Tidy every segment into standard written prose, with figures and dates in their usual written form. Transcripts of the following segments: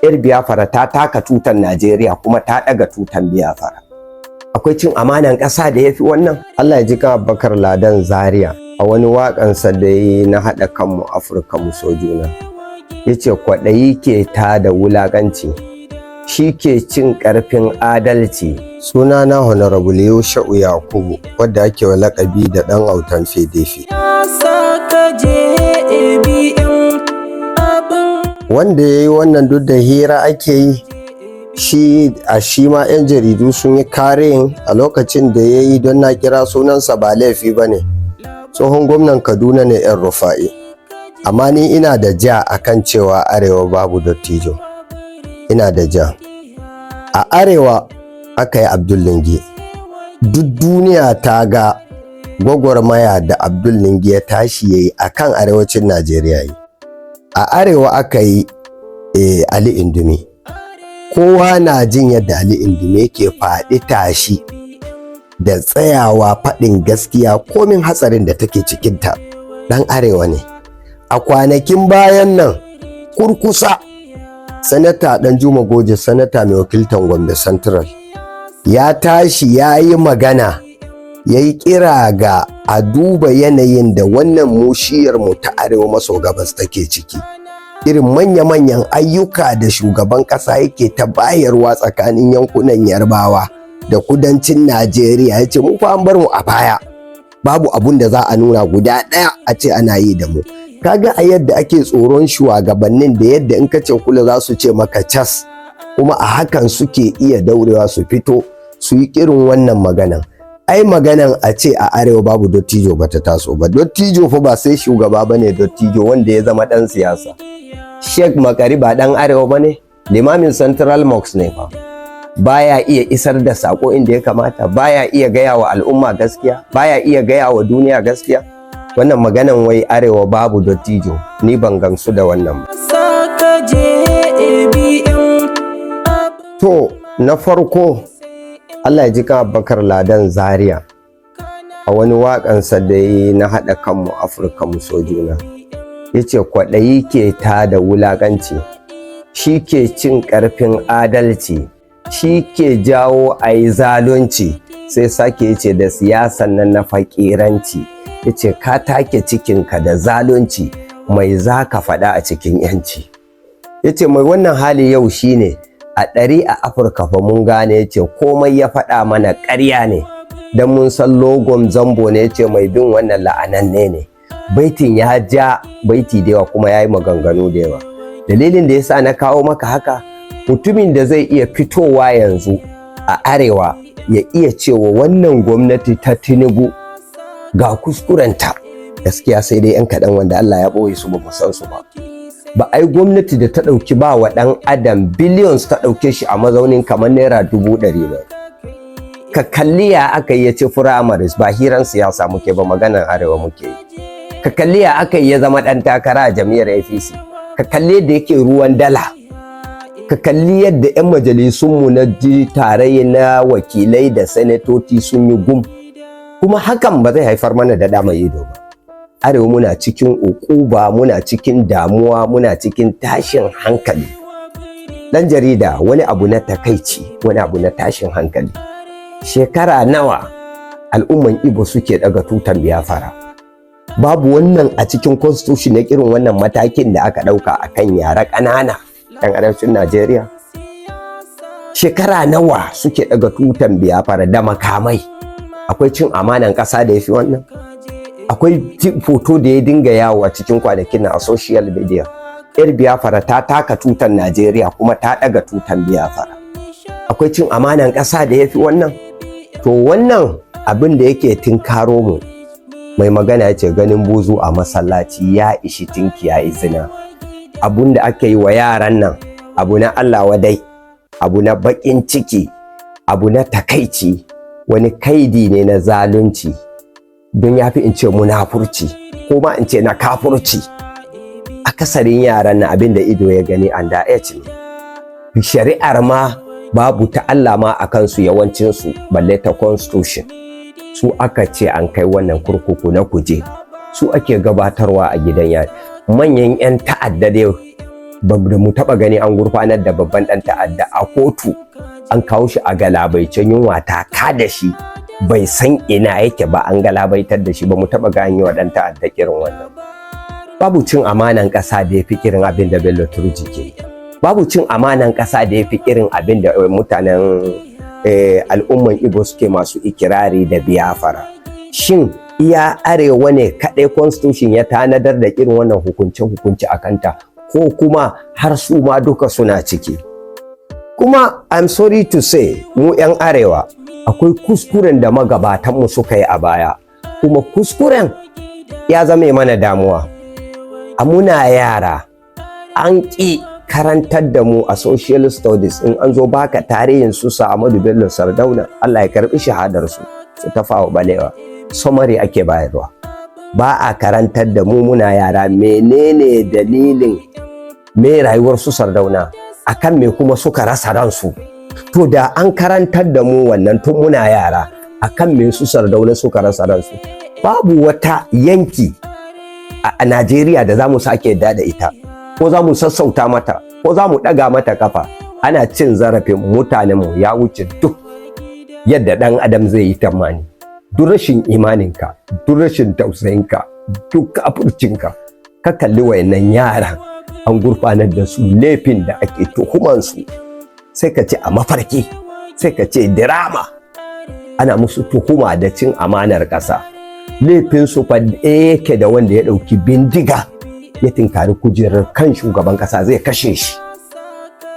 'yar Biafra ta taka tutan Najeriya kuma ta ɗaga tutan Biafra. Akwai cin amanan ƙasa da ya fi wannan? Allah ya ji kan Abubakar Ladan Zaria a wani waƙansa da ya yi na haɗa kanmu Afirka mu so juna. Ya ce kwaɗayi ke ta da wulaƙanci, shi ke cin ƙarfin adalci. Sunana Honorable Yusha'u Yakubu, wadda ake wa laƙabi da ɗan autan fedefe. Wanda ya yi wannan duk da hira ake yi, shi ma 'yan jaridu sun yi karin a lokacin da ya yi, don na kira sunansa ba laifi ba ne. Tsohon gwamnan Kaduna ne 'yan Rufa'i. Amma ni ina da ja akan cewa Arewa babu dattijo. Ina da ja. A Arewa aka yi Abdul Lingi. Duk duniya ta ga gwagwarmaya da Abdul Lingi ya tashi ya yi a kan arewacin Najeriya yi. A Arewa aka yi Ali Indumi. Kowa na jin yadda Ali Indumi yake faɗi tashi da tsayawa faɗin gaskiya komin hatsarin da take cikinta. Ɗan Arewa ne. A kwanakin bayan nan kurkusa Sanata Danjuma Goje, sanata mai wakiltan Gombe Central, ya tashi ya yi magana, ya yi kira ga a duba yanayin da wannan mushiyarmu ta arewa maso gabas take ciki. Irin manya-manyan ayyuka da shugaban ƙasa yake ta bayarwa tsakanin yankunan Yarbawa da kudancin Najeriya, ya ce mu fa an bar mu a baya, babu abun da za a nuna guda ɗaya a ce ana yi da mu. Kaga a yadda ake tsoron shugabannin da yadda in ka ce kula za su ce maka cas, kuma a hakan suke iya daurewa su fito su yi irin wannan maganan. Ai maganan a ce a arewa babu dottijo bata taso ba. Dottijo fa ba sai shugaba bane dottijo wanda ya zama dan siyasa. Sheikh Makari ba dan arewa bane, limamin Central Mosque ne fa. Baya iya isar da sako inda ya kamata, baya iya gaya wa al'umma gaskiya, baya iya gaya wa duniya gaskiya. Wannan maganan wai arewa babu dottijo, ni ban gamsu da wannan ba. To, na farko Allah ya ji kan Abubakar Ladan Zaria a wani waƙansa da ya yi na haɗa kanmu Afirka mu so juna. Ya ce kwaɗayi ke ta da wulaƙanci, shi ke cin ƙarfin adalci, shi ke jawo a yi zalunci, sai sake ya ce da siyasan nan na faƙiranci. Ya ce ka take cikinka da zalunci, mai za ka faɗa a cikin yanci. Ya ce mai wannan hali yau shine a ɗari a Afirka fa mun gane. Ya ce komai ya faɗa mana ƙarya ne, don mun san logon zambo ne. Ya ce mai bin wannan la'ananne ne. Baitin ya ja baiti da yawa kuma ya yi maganganu da yawa. Dalilin da ya sa na kawo maka haka, mutumin da zai iya fitowa yanzu a arewa ya iya cewa wannan gwamnati ta Tinubu ga kuskurenta, gaskiya sai dai 'yan kaɗan wanda Allah ya ɓoye su ba mu san su ba. Ba ai gwamnati da ta ɗauki ba wa ɗan adam billions ta ɗauke shi a mazaunin kamar naira 100,000 ba. Ka kalli ya aka yi ya ci firamaris, ba hiran siyasa muke ba, maganar arewa muke yi. Ka kalli ya aka yi ya zama ɗan takara a jam'iyyar APC. Ka kalli yadda yake ruwan dala. Ka kalli yadda 'yan majalisunmu na tarayya na wakilai da sanatoci sun yi gum. Kuma hakan ba zai haifar mana da mai ido ba. Arewa muna cikin ukuba, muna cikin damuwa, muna cikin tashin hankali. Dan jarida, wani abu na takaici, wani abu na tashin hankali. Shekara nawa al'umman Igbo suke daga tutan Biafra? Babu wannan a cikin constitution na irin wannan matakin da aka dauka akan yara ƙanana ɗan arewacin Najeriya. Shekara nawa suke daga tutan Biafra da makamai? Akwai cin amanan ƙasa da ya fi wannan? Akwai foto da ya dinga yawo a cikin kwanakin a social media. 'Yar Biafra ta taka tutan Najeriya kuma ta ɗaga tutan Biafra. Akwai cin amanan ƙasa da ya fi wannan? To wannan abin da yake tinkaro mu, mai magana ya ce ganin buzu a masallaci ya ishi tinkiya izina. Abun da aka yi wa yaran nan, abu na Allah wadai, abu na baƙin ciki, abu na takaici, wani kaidi ne na zalunci, don ya fi in ce munafurci ko ma in ce na kafurci. Akasarin yaran na abin da ido ya gani under age ne. Shari'ar ma babu ta Allah ma a kansu yawancinsu, balle ta constitution. Su aka ce an kai wannan kurkuku na kuje, su ake gabatarwa a gidan yari. Manyan 'yan ta'adda dai ba mu taɓa gani an gurfanar da babban ɗan ta'adda a kotu an kawo shi a galabaicen yunwa ta da shi bai san ina yake ba, an galabaitar da shi. Ba mu taɓa gani wa ɗan ta'adda irin wannan. Babu cin amanan ƙasa da ya fi irin abin da Bello Turji ke yi. Babu cin amanan ƙasa da ya fi irin abin da mutanen al'umman Igbo suke masu ikirari da Biafra. Shin iya arewa ne kaɗai constitution ya tanadar da irin wannan hukunce-hukunce a kanta, ko kuma har su ma duka suna ciki? Kuma I'm sorry to say, mu 'yan arewa akwai kuskuren da magabatanmu suka yi a baya, kuma kuskuren ya zame mana damuwa. A muna yara an ƙi karantar da mu a social studies in an zo baka tarihin su Ahmadu Bello Sardauna, Allah ya karbi shahadarsu, su Tafawa Balewa, summary ake bayarwa. Ba a karantar da mu muna yara menene dalilin me rayuwar su Sardauna, akan me kuma suka rasa ransu. To da an karantar da mu wannan tun muna yara akan me su Sardauna suka rasa ransu, babu wata yanki a Najeriya da za mu sake yadda da ita, ko za mu sassauta mata, ko za mu ɗaga mata kafa. Ana cin zarafin mutanenmu ya wuce duk yadda ɗan adam zai yi tamani. Duk rashin imaninka, duk rashin tausayinka, duk kafircinka, ka kalli wayannan yaran an gurfanar da su, laifin da ake tuhumansu sai ka ce a mafarki, sai ka ce dirama. Ana musu tuhuma da cin amanar ƙasa. Laifinsu fa yake da wanda ya ɗauki bindiga ya tinkari kujerar kan shugaban ƙasa zai kashe shi,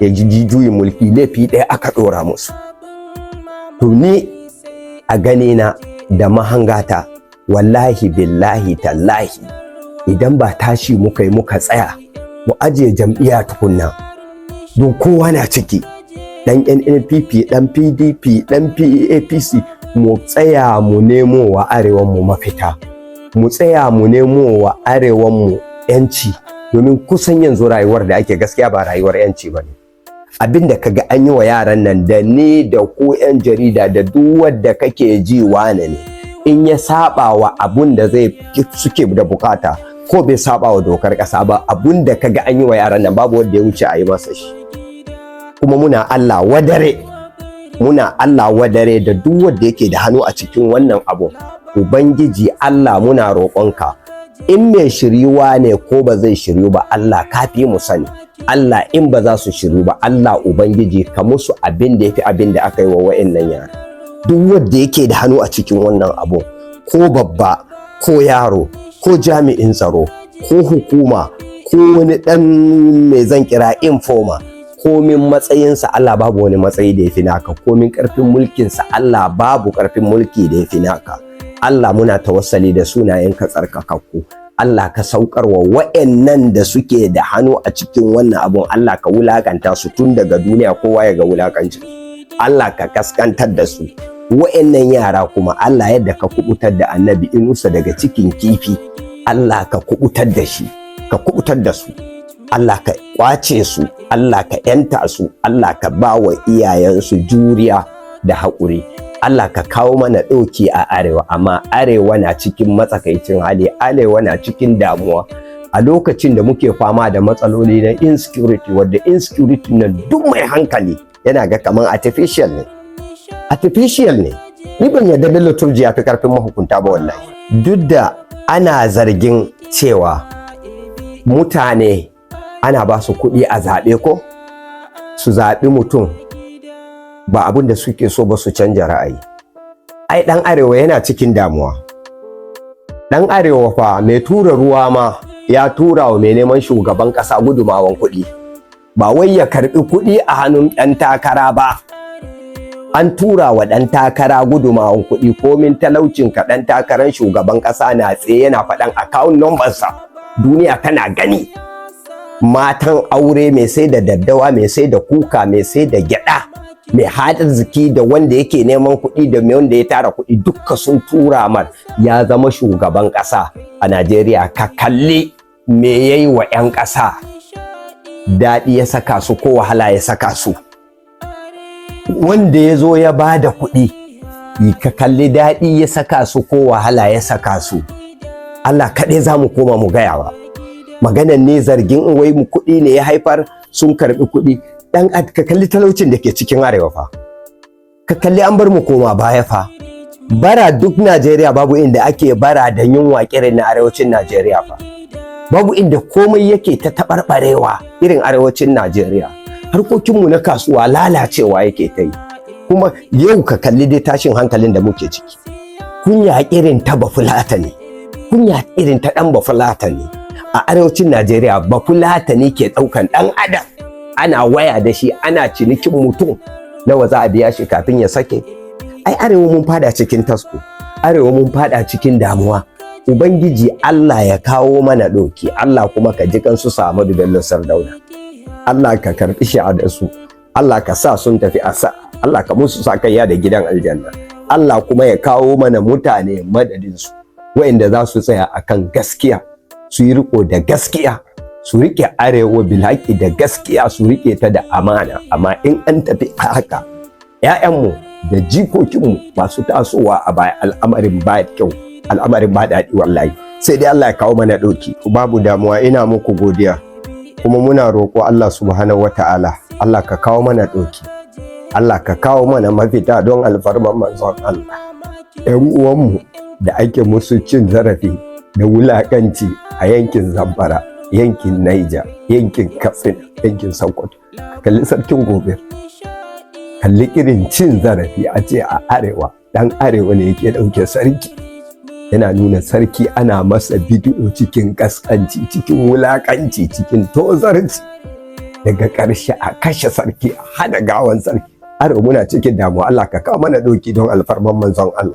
ya ji juyin mulki. Laifi ɗaya aka ɗora musu. To ni a ganina da mahangata, wallahi billahi tallahi, idan ba tashi muka yi muka tsaya mu ajiye jam'iyya tukunna, don kowa na ciki, ɗan NNPP, ɗan PDP, ɗan APC, mu tsaya mu nemo wa arewanmu mafita, mu tsaya mu nemo wa arewanmu yanci, domin kusan yanzu rayuwar da ake gaskiya ba rayuwar yanci ba ne. Abin da kaga an yi wa yaran nan, da ni da ku 'yan jarida da duk wanda kake ji wane ne, in ya saba wa abun da zai suke da bukata, ko bai saba wa dokar ƙasa ba, abun da kaga an yi wa yaran nan babu wanda ya wuce a yi masa shi. Kuma muna Allah wadare da duk wanda yake da hannu a cikin wannan abu. Ubangiji Allah, muna roƙonka, in mai shiryuwa ne ko ba zai shiryu ba, Allah ka fi mu sani. Allah, in ba za su shiryu ba, Allah Ubangiji ka musu abin da ya fi abin da aka yi wa wa'annan yara. Duk wanda yake da hannu a cikin wannan abu, ko babba ko yaro ko jami'in tsaro ko hukuma ko wani ɗan mai zan kira informa, komin matsayinsa Allah babu wani matsayi da ya fi naka, komin ƙarfin mulkinsa Allah babu ƙarfin mulki da ya fi naka. Allah, muna tawassali da sunayenka tsarkakakku. Allah, ka saukar wa wa'annan da suke da hannu a cikin wannan abun, Allah ka wulakanta su tun daga duniya, kowa ya ga wulakancin. Allah, ka kaskantar da su. Wa'annan yara kuma Allah, yadda ka kubutar da Annabi Inusa daga cikin kifi, Allah ka kubutar da shi, ka kubutar da su. Allah ka kwace su, Allah ka yanta su, Allah ka ba wa iyayensu juriya da haƙuri. Allah ka kawo mana ɗauki a arewa, amma arewa na cikin matsakaicin hali, arewa na cikin damuwa a lokacin da muke fama da matsaloli na insecurity, wadda insecurity na duk mai hankali yana ga kamar artificial ne. Ni ban yarda Bello Turji ya fi karfin mahukunta ba wallahi. Duk da ana zargin cewa mutane ana ba su kuɗi a zaɓe, ko su zaɓi mutum ba abin da suke so ba, su canja ra'ayi. Ai ɗan arewa yana cikin damuwa. Ɗan arewa fa mai tura ruwa ma ya tura wa mai neman shugaban ƙasa gudumawan kuɗi, ba wai ya karɓi kuɗi a hannun ɗan takara ba. An tura wa ɗan takara gudumawan kuɗi, komin talaucin ka ɗan takarar shugaban ƙasa na tsaye yana faɗan account number sa, duniya tana gani. Matan aure, mai sai da daddawa, mai sai da kuka, mai sai da gyaɗa, mai arziki da wanda yake neman kuɗi da mai wanda ya tara kuɗi, dukka sun tura mar ya zama shugaban ƙasa a Najeriya. Ka kalli me yayi wa 'yan ƙasa, daɗi ya saka su ko wahala ya saka su. Wanda ya zo ya ba da kuɗi, ka kalli daɗi ya saka su ko wahala ya saka su. Allah kaɗai za mu koma mu gayawa. maganan ne zargin wai mu kuɗi ne ya haifar sun karɓi kuɗi. Ka kalli talaucin da ke cikin arewa fa, ka kalli an bar mu koma baya fa. Bara duk Najeriya babu inda ake bara da yunwa irin na arewacin Najeriya fa. Babu inda komai yake ta taɓarɓarewa irin arewacin Najeriya. Harkokinmu na kasuwa lalacewa yake ta yi. Kuma yau ka kalli dai tashin hankalin da muke ciki. Kunya irin ta Bafulatani, kunya irin ta ɗan Bafulatani. A arewacin Najeriya Bafulatani ke ɗaukan ɗan adam, ana waya da shi, ana cinikin mutum nawa za a biya shi kafin ya sake. Ai arewa mun fada cikin tasko, arewa mun fada cikin damuwa. Ubangiji Allah ya kawo mana ɗauki, Allah kuma ka ji kansu Ahmadu Bello Sardauna. Allah ka karɓi shahadarsu, Allah ka sa sun tafi asa, Allah ka musu sakayya da gidan aljanna. Allah kuma ya kawo mana mutane madadinsu, waɗanda za su tsaya akan gaskiya, su yi riko da gaskiya, su riƙe arewa bilhaki da gaskiya, su riƙe ta da amana. Amma in an tafi haka, 'ya'yanmu da jikokinmu masu tasowa a baya, al'amarin ba kyau, al'amarin ba daɗi wallahi. Sai dai Allah ya kawo mana ɗauki. Babu damuwa, ina muku godiya kuma muna roƙo Allah subhanahu wata'ala, Allah ka kawo mana ɗauki, Allah ka kawo mana mafita don alfarman manzon Allah. 'Yan uwanmu da ake musu cin zarafi da wulaƙanci a yankin Zamfara, yankin Niger, yankin Katsina, yankin Sokoto, kalli sarkin gobe, kalli irin cin zarafi a ce a arewa, dan arewa ne yake ɗauke sarki, yana nuna sarki ana masa bidiyo cikin kaskanci, cikin wulakanci, cikin tozarci, daga ƙarshe a kashe sarki, a hada gawan sarki. Arewa muna cikin damuwa, Allah ka kawo mana ɗauki don alfarman manzon Allah.